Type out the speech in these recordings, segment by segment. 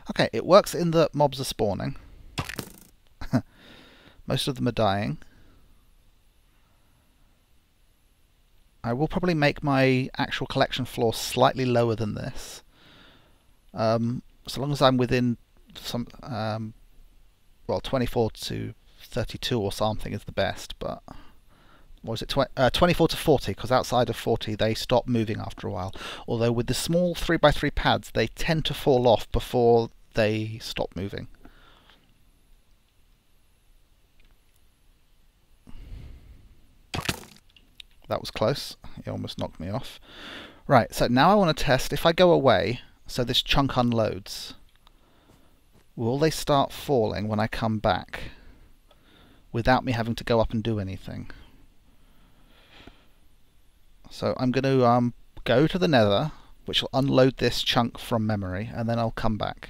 Okay, it works in that mobs are spawning. Most of them are dying. I will probably make my actual collection floor slightly lower than this. So long as I'm within some, well, 24 to 32 or something is the best, but what was it, 24 to 40, because outside of 40 they stop moving after a while. Although with the small 3x3 pads they tend to fall off before they stop moving. That was close. It almost knocked me off. Right, so now I want to test if I go away, so this chunk unloads, will they start falling when I come back without me having to go up and do anything? So I'm going to go to the nether, which will unload this chunk from memory, and then I'll come back.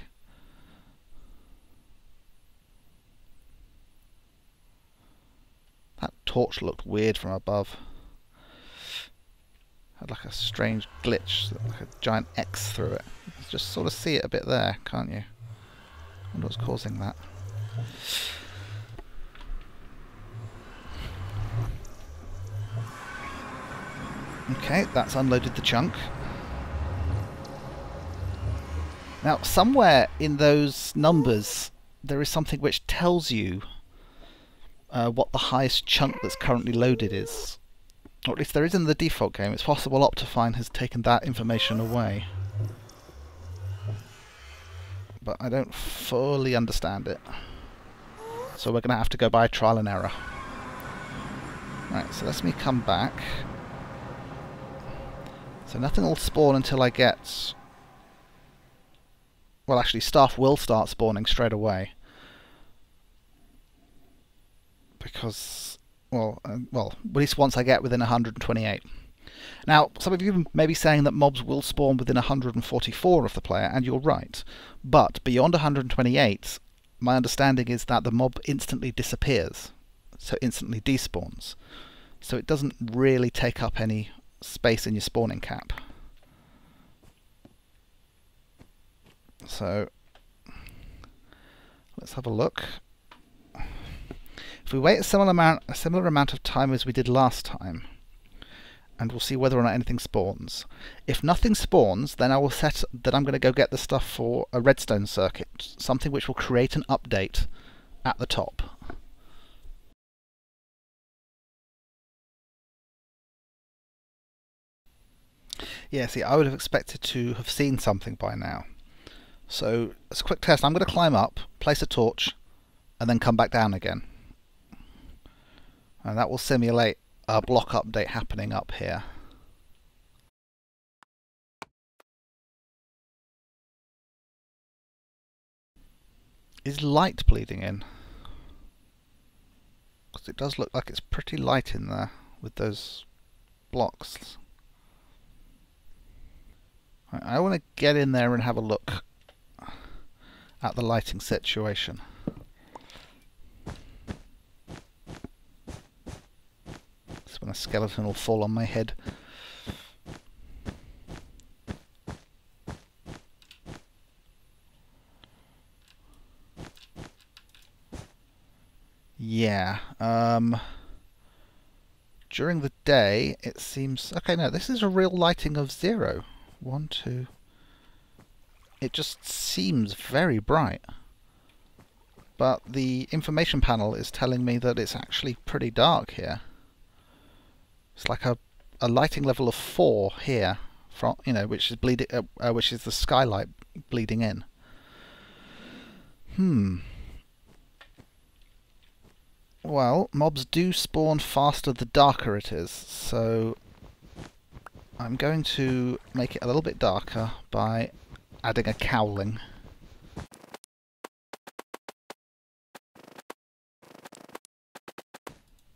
That torch looked weird from above. Had like a strange glitch, like a giant X through it. You can just sort of see it a bit there, can't you? I wonder what's causing that. Okay, that's unloaded the chunk. Now, somewhere in those numbers, there is something which tells you what the highest chunk that's currently loaded is. Or at least there is in the default game. It's possible Optifine has taken that information away. But I don't fully understand it. So we're going to have to go by trial and error. Right, so let me come back. So nothing will spawn until I get... Well, actually, staff will start spawning straight away. Because... Well, at least once I get within 128. Now, some of you may be saying that mobs will spawn within 144 of the player, and you're right. But beyond 128, my understanding is that the mob instantly disappears, so instantly despawns. So it doesn't really take up any space in your spawning cap. So, let's have a look. If we wait a similar amount of time as we did last time, and we'll see whether or not anything spawns. If nothing spawns, then I will set that I'm going to go get the stuff for a redstone circuit, something which will create an update at the top. Yeah, see, I would have expected to have seen something by now. So, as a quick test, I'm going to climb up, place a torch, and then come back down again. And that will simulate a block update happening up here. Is light bleeding in? Because it does look like it's pretty light in there with those blocks. I want to get in there and have a look at the lighting situation. When a skeleton will fall on my head. Yeah. During the day, it seems... Okay, no, this is a real lighting of 0. 1, 2... It just seems very bright. But the information panel is telling me that it's actually pretty dark here. It's like a lighting level of 4 here, from which is bleeding, which is the skylight bleeding in. Well, mobs do spawn faster the darker it is, so I'm going to make it a little bit darker by adding a cowling.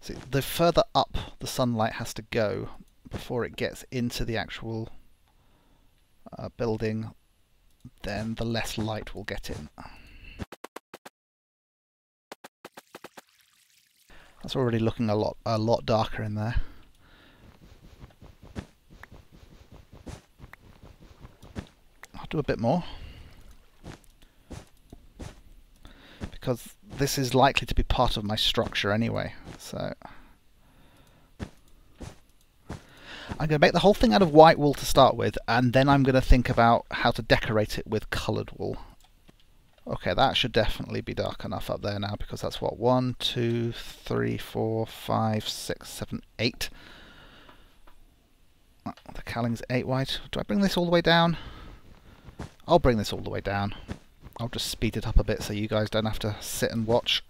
See, the further up the sunlight has to go before it gets into the actual building, then the less light will get in. That's already looking a lot darker in there. I'll do a bit more. because this is likely to be part of my structure anyway. So I'm going to make the whole thing out of white wool to start with, and then I'm going to think about how to decorate it with coloured wool. Okay, that should definitely be dark enough up there now, because that's what, 1, 2, 3, 4, 5, 6, 7, 8. The cowling's 8 white. Do I bring this all the way down? I'll bring this all the way down. I'll just speed it up a bit so you guys don't have to sit and watch.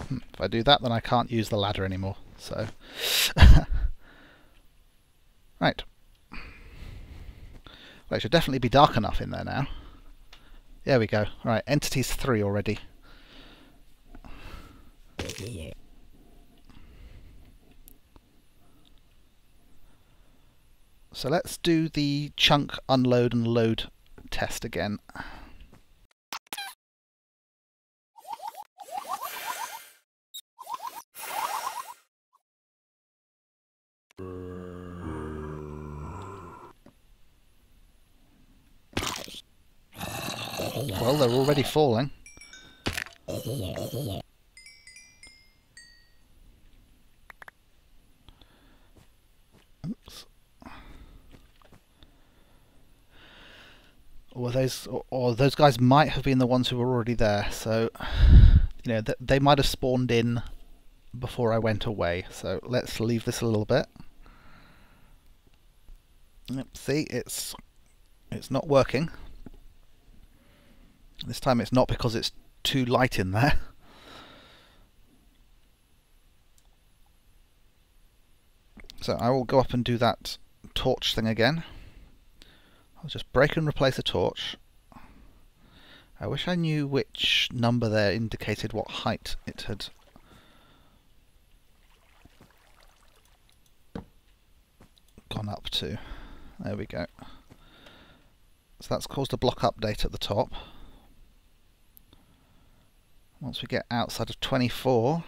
If I do that, then I can't use the ladder anymore. So, right. Well, it should definitely be dark enough in there now. There we go. Right, entities 3 already. So let's do the chunk unload and load test again. Well, they're already falling. Oops. Or those guys might have been the ones who were already there. So, you know, they might have spawned in before I went away. So let's leave this a little bit. Yep, see, it's not working. This time it's not because it's too light in there. So I will go up and do that torch thing again. I'll just break and replace a torch. I wish I knew which number there indicated what height it had gone up to. There we go. So that's caused a block update at the top. Once we get outside of 24,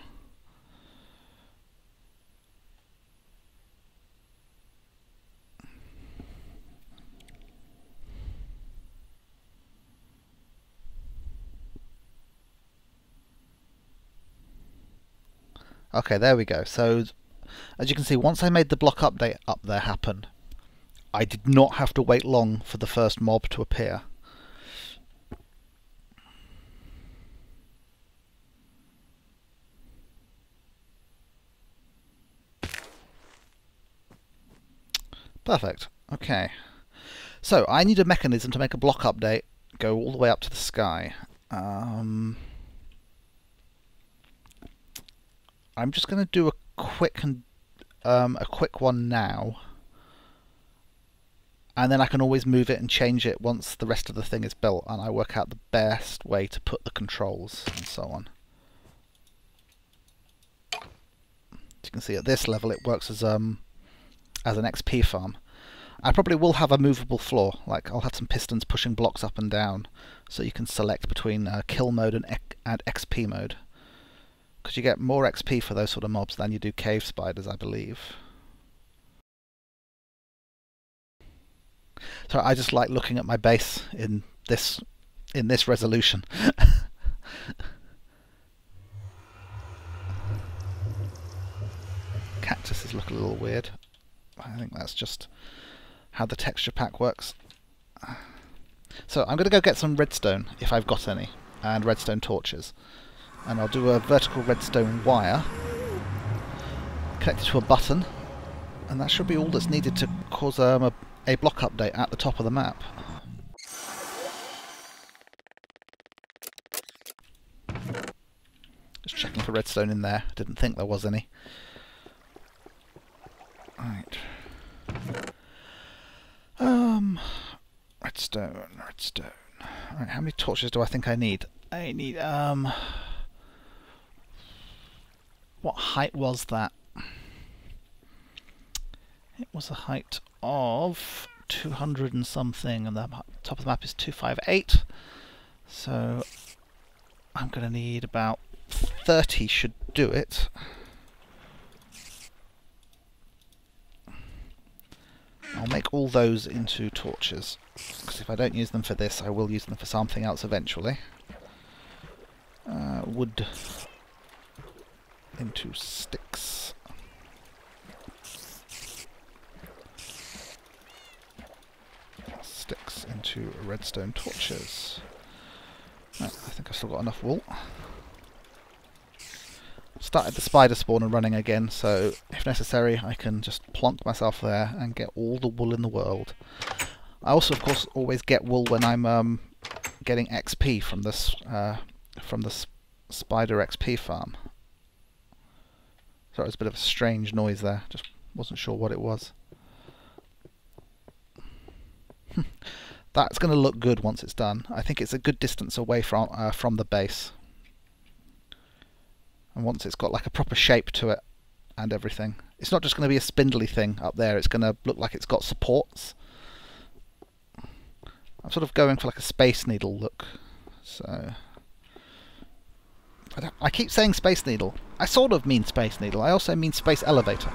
okay, there we go. So as you can see, once I made the block update up there happen, I did not have to wait long for the first mob to appear. Perfect. Okay. So I need a mechanism to make a block update go all the way up to the sky. I'm just going to do a quick one now, and then I can always move it and change it once the rest of the thing is built, and I work out the best way to put the controls and so on. As you can see, at this level it works as an XP farm. I probably will have a movable floor, like I'll have some pistons pushing blocks up and down, so you can select between kill mode and XP mode. Because you get more XP for those sort of mobs than you do cave spiders, I believe. So I just like looking at my base in this resolution. Cactuses look a little weird. I think that's just how the texture pack works. So I'm going to go get some redstone, if I've got any, and redstone torches. And I'll do a vertical redstone wire, connect it to a button, and that should be all that's needed to cause a block update at the top of the map. Just checking for redstone in there, didn't think there was any. Right. Redstone. Alright, how many torches do I think I need? I need, what height was that? It was a height of 200 and something, and the top of the map is 258. So I'm going to need about 30 should do it. I'll make all those into torches, because if I don't use them for this, I will use them for something else eventually. Wood into sticks. Sticks into redstone torches. Right, I think I've still got enough wool. Started the spider spawner running again, so if necessary I can just plonk myself there and get all the wool in the world. I also, of course, always get wool when I'm getting XP from this spider XP farm. So it was a bit of a strange noise there, just wasn't sure what it was. That's going to look good once it's done. I think it's a good distance away from the base. And once it's got like a proper shape to it and everything, it's not just going to be a spindly thing up there, it's going to look like it's got supports. I'm sort of going for like a Space Needle look. So I keep saying Space Needle. I sort of mean Space Needle. I also mean Space Elevator.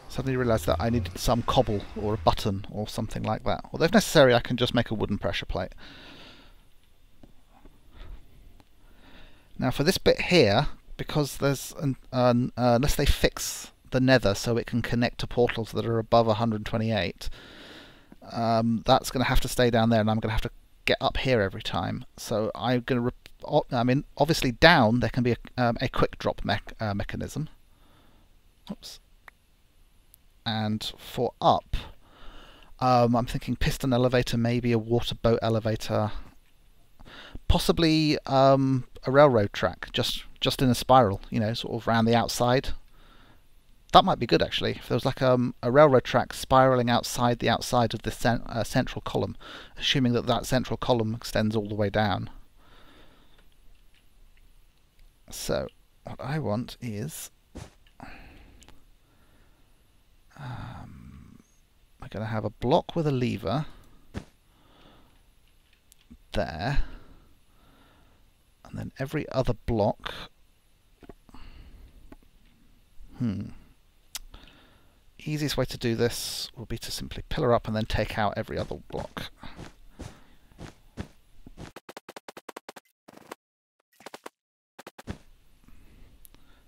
Suddenly realised that I needed some cobble or a button or something like that. Although if necessary I can just make a wooden pressure plate. Now for this bit here, because there's unless they fix the nether so it can connect to portals that are above 128, that's going to have to stay down there, and I'm going to have to get up here every time. So I'm going to, I mean, obviously down there can be a quick drop mechanism. Oops. And for up, I'm thinking piston elevator, maybe a water boat elevator, possibly a railroad track, just in a spiral, you know, sort of around the outside. That might be good actually. If there was like a railroad track spiraling outside of this central column, assuming that that central column extends all the way down. So what I want is I'm going to have a block with a lever there, and then every other block. Easiest way to do this will be to simply pillar up and then take out every other block.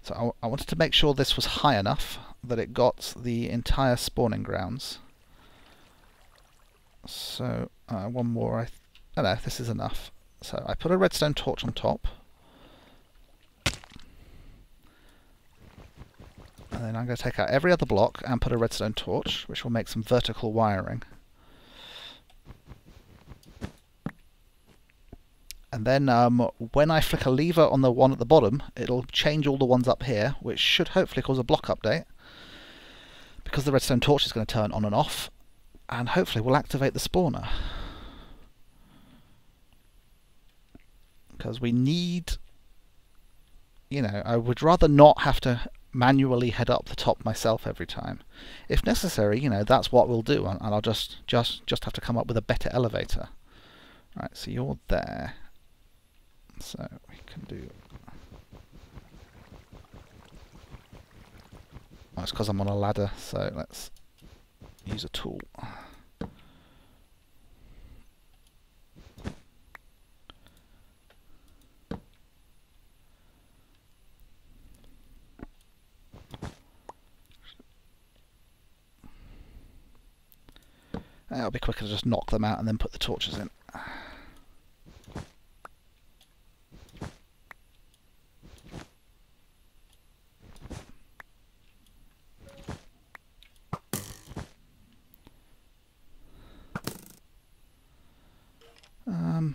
So I wanted to make sure this was high enough that it got the entire spawning grounds. So one more, oh no, this is enough. So I put a redstone torch on top. And then I'm going to take out every other block and put a redstone torch, which will make some vertical wiring. And then when I flick a lever on the one at the bottom, it'll change all the ones up here, which should hopefully cause a block update, because the redstone torch is going to turn on and off, and hopefully we'll activate the spawner. Because we need, you know, I would rather not have to manually head up the top myself every time. If necessary, you know, that's what we'll do, and I'll just have to come up with a better elevator. Right, so you're there. So we can do... Oh, it's because I'm on a ladder, so let's use a tool. It'll be quicker to just knock them out and then put the torches in.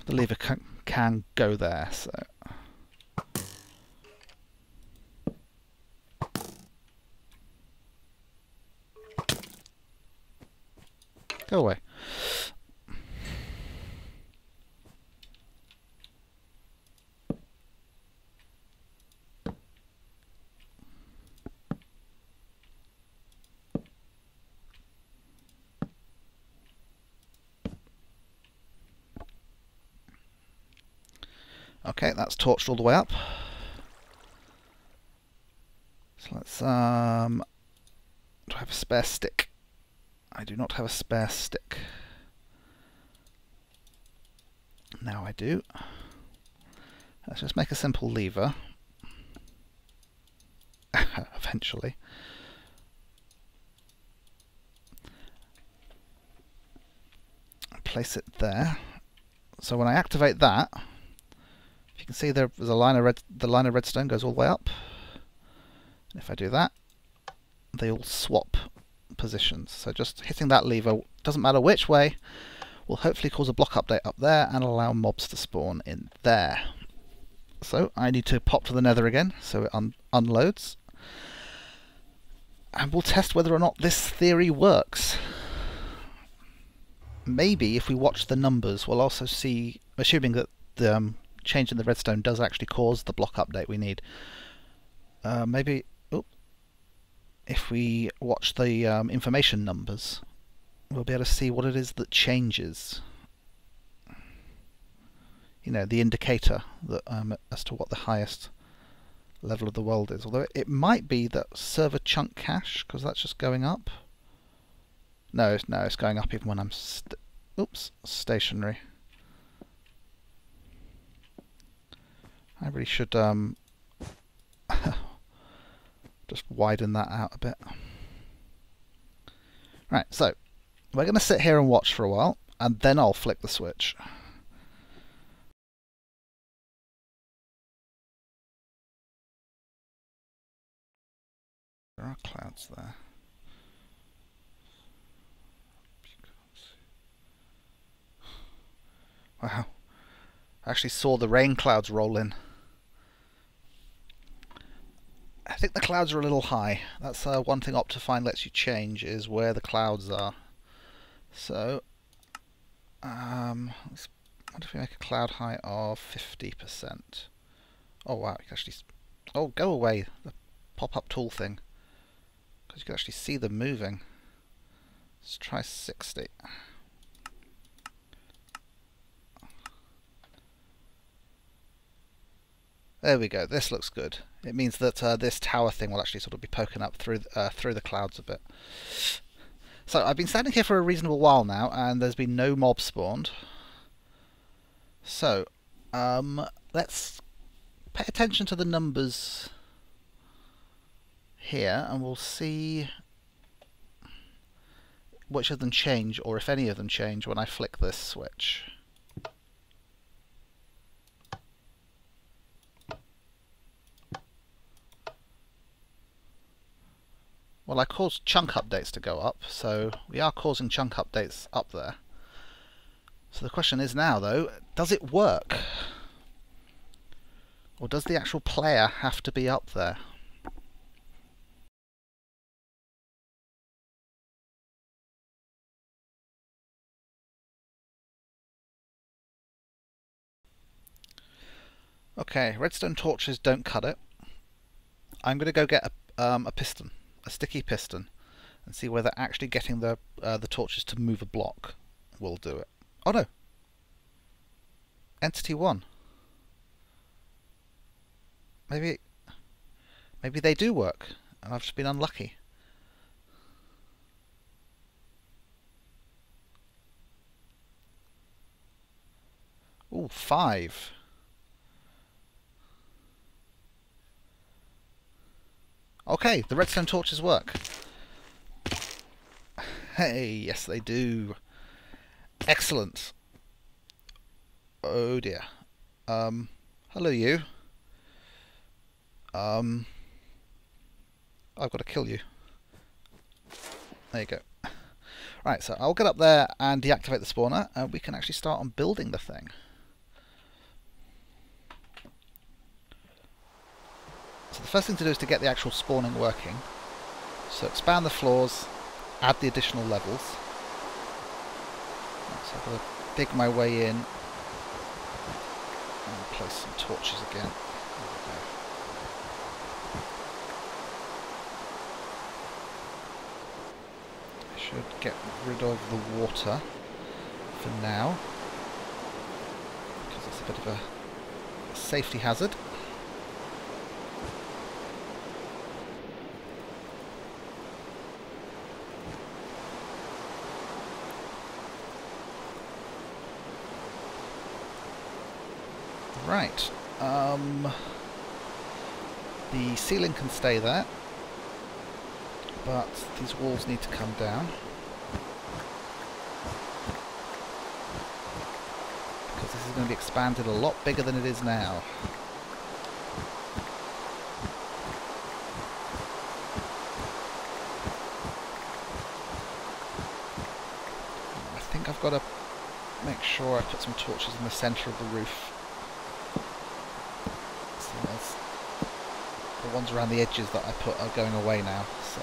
The lever can go there, so... Go away. Okay, that's torched all the way up. So let's do I have a spare stick? I do not have a spare stick. Now I do. Let's just make a simple lever. Eventually. Place it there. So when I activate that, if you can see there's a line of the line of redstone goes all the way up. And if I do that, they all swap positions. So just hitting that lever, doesn't matter which way, will hopefully cause a block update up there and allow mobs to spawn in there. So I need to pop to the nether again so it unloads. And we'll test whether or not this theory works. Maybe if we watch the numbers, we'll also see, assuming that the change in the redstone does actually cause the block update we need. Maybe if we watch the information numbers, we'll be able to see what it is that changes. You know, the indicator that as to what the highest level of the world is. Although it might be that server chunk cache, because that's just going up. No, it's going up even when I'm stationary. I really should just widen that out a bit. Right, so we're going to sit here and watch for a while, and then I'll flick the switch. There are clouds there. Wow. I actually saw the rain clouds roll in. I think the clouds are a little high. That's one thing Optifine lets you change, is where the clouds are. So, what if we make a cloud height of 50%? Oh wow, you can actually... Oh, go away, the pop-up tool thing. Because you can actually see them moving. Let's try 60. There we go, this looks good. It means that this tower thing will actually sort of be poking up through the clouds a bit. So I've been standing here for a reasonable while now, and there's been no mobs spawned. So, let's pay attention to the numbers here, and we'll see which of them change, or if any of them change, when I flick this switch. Well, I caused chunk updates to go up, so we are causing chunk updates up there. So the question is now, though, does it work? Or does the actual player have to be up there? Okay, redstone torches don't cut it. I'm going to go get a piston, a sticky piston, and see whether actually getting the torches to move a block will do it. Oh no! Entity 1. Maybe they do work, and I've just been unlucky. Ooh, 5. Okay, the redstone torches work. Hey, yes they do. Excellent. Oh dear. Hello you. I've got to kill you. There you go. Right, so I'll get up there and deactivate the spawner, and we can actually start on building the thing. So the first thing to do is to get the actual spawning working. So expand the floors, add the additional levels. So I've got to dig my way in and place some torches again. There we go. I should get rid of the water for now, because it's a bit of a safety hazard. Right. The ceiling can stay there, but these walls need to come down. Because this is going to be expanded a lot bigger than it is now. I think I've got to make sure I put some torches in the centre of the roof. The ones around the edges that I put are going away now, so...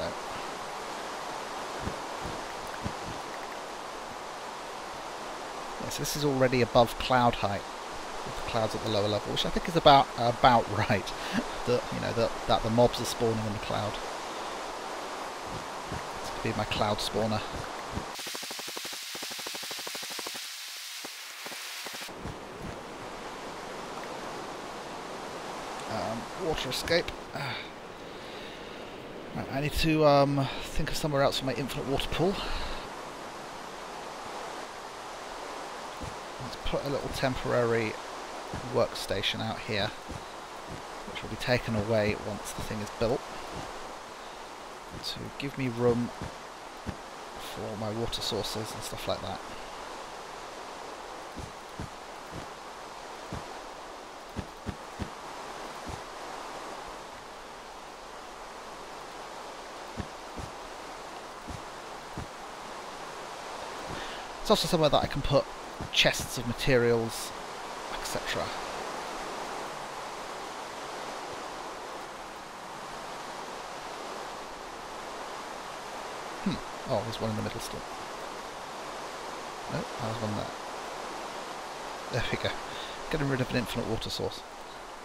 Yes, this is already above cloud height, with the clouds at the lower level, which I think is about right. That the mobs are spawning in the cloud. This could be my cloud spawner. Water escape. Right, I need to think of somewhere else for my infinite water pool. Let's put a little temporary workstation out here, which will be taken away once the thing is built, to give me room for my water sources and stuff like that. It's also somewhere that I can put chests of materials, etc. Oh, there's one in the middle still. No, there's one there. There we go. Getting rid of an infinite water source.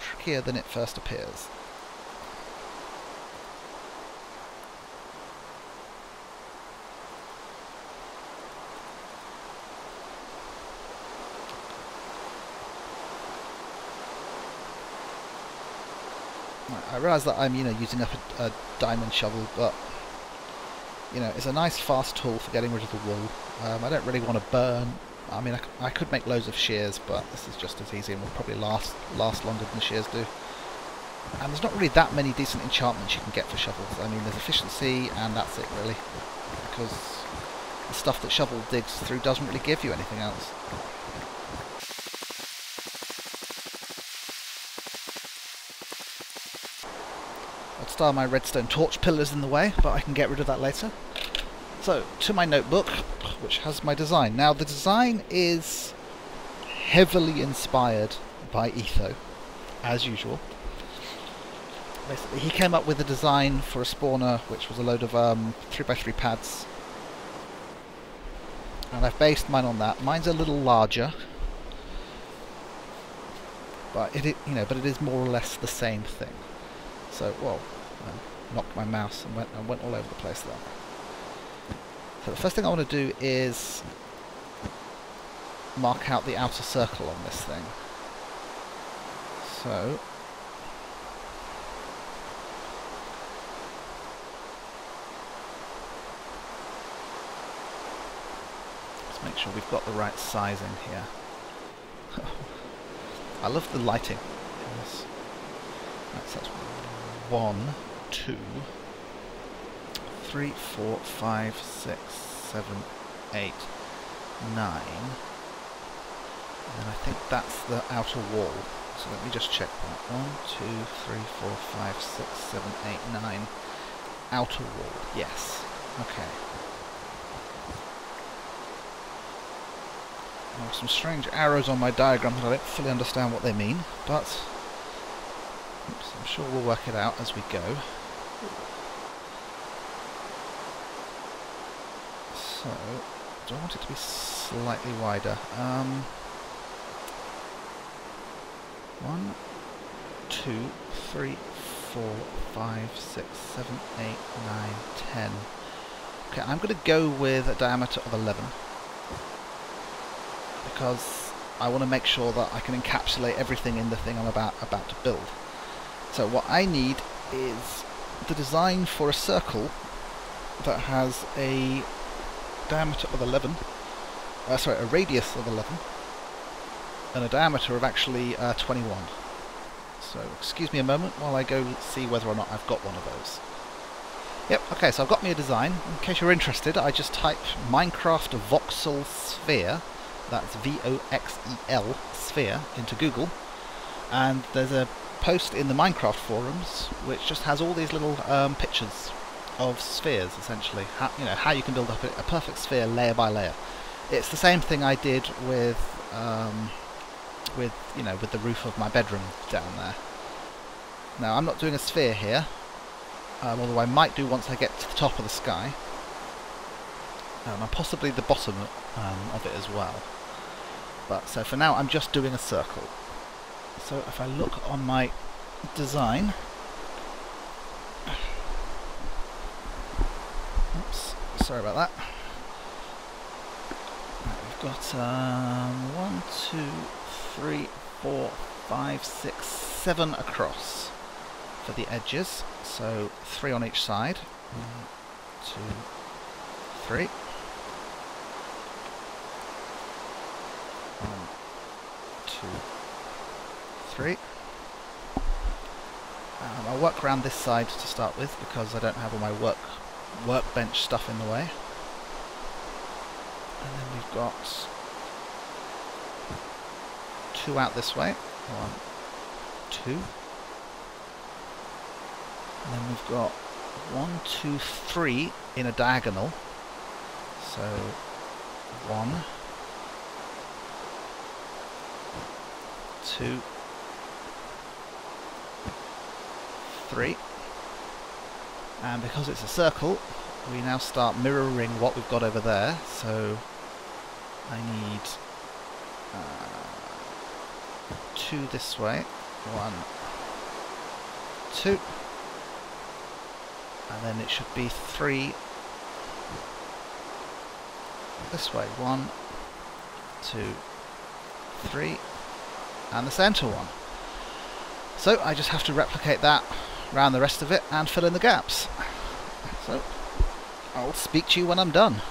Trickier than it first appears. I realise that I'm, using up a diamond shovel, but it's a nice fast tool for getting rid of the wool. I don't really want to burn. I mean, I could make loads of shears, but this is just as easy and will probably last longer than the shears do. And there's not really that many decent enchantments you can get for shovels. I mean, there's efficiency, and that's it really, because the stuff that shovel digs through doesn't really give you anything else. Style my redstone torch pillars in the way, but I can get rid of that later. So, to my notebook, which has my design. Now, the design is heavily inspired by Etho, as usual. Basically, he came up with a design for a spawner, which was a load of 3x3 pads. And I've based mine on that. Mine's a little larger, but it is more or less the same thing. So, well, I knocked my mouse and went all over the place there. So the first thing I want to do is mark out the outer circle on this thing. So let's make sure we've got the right sizing here. I love the lighting in this. Right, so that's 1, 2, 3, 4, 5, 6, 7, 8, 9. And I think that's the outer wall. So let me just check that. 1, 2, 3, 4, 5, 6, 7, 8, 9. Outer wall. Yes. Okay. There are some strange arrows on my diagram that I don't fully understand what they mean, but I'm sure we'll work it out as we go. So, do I want it to be slightly wider? 1, 2, 3, 4, 5, 6, 7, 8, 9, 10. Okay, I'm going to go with a diameter of 11. Because I want to make sure that I can encapsulate everything in the thing I'm about to build. So what I need is the design for a circle that has a diameter of 11, a radius of 11, and a diameter of actually 21. So excuse me a moment while I go see whether or not I've got one of those. Yep, okay, so I've got me a design. In case you're interested, I just type Minecraft voxel sphere, that's V-O-X-E-L sphere, into Google, and there's a post in the Minecraft forums which just has all these little pictures of spheres, essentially. How you can build up a perfect sphere layer by layer. It's the same thing I did with the roof of my bedroom down there. Now I'm not doing a sphere here. Although I might do once I get to the top of the sky, and possibly the bottom of it as well. But so for now I'm just doing a circle. So if I look on my design, oops, sorry about that. Right, we've got 1, 2, 3, 4, 5, 6, 7 across for the edges. So 3 on each side. 1, 2, 3. 1, 2, 3. I'll work around this side to start with because I don't have all my workbench stuff in the way. And then we've got 2 out this way. 1, 2. And then we've got 1, 2, 3 in a diagonal. So 1, 2, 3. And because it's a circle, we now start mirroring what we've got over there. So I need 2 this way. 1, 2. And then it should be 3 this way. 1, 2, 3, and the centre one. So I just have to replicate that around the rest of it and fill in the gaps. So I'll speak to you when I'm done.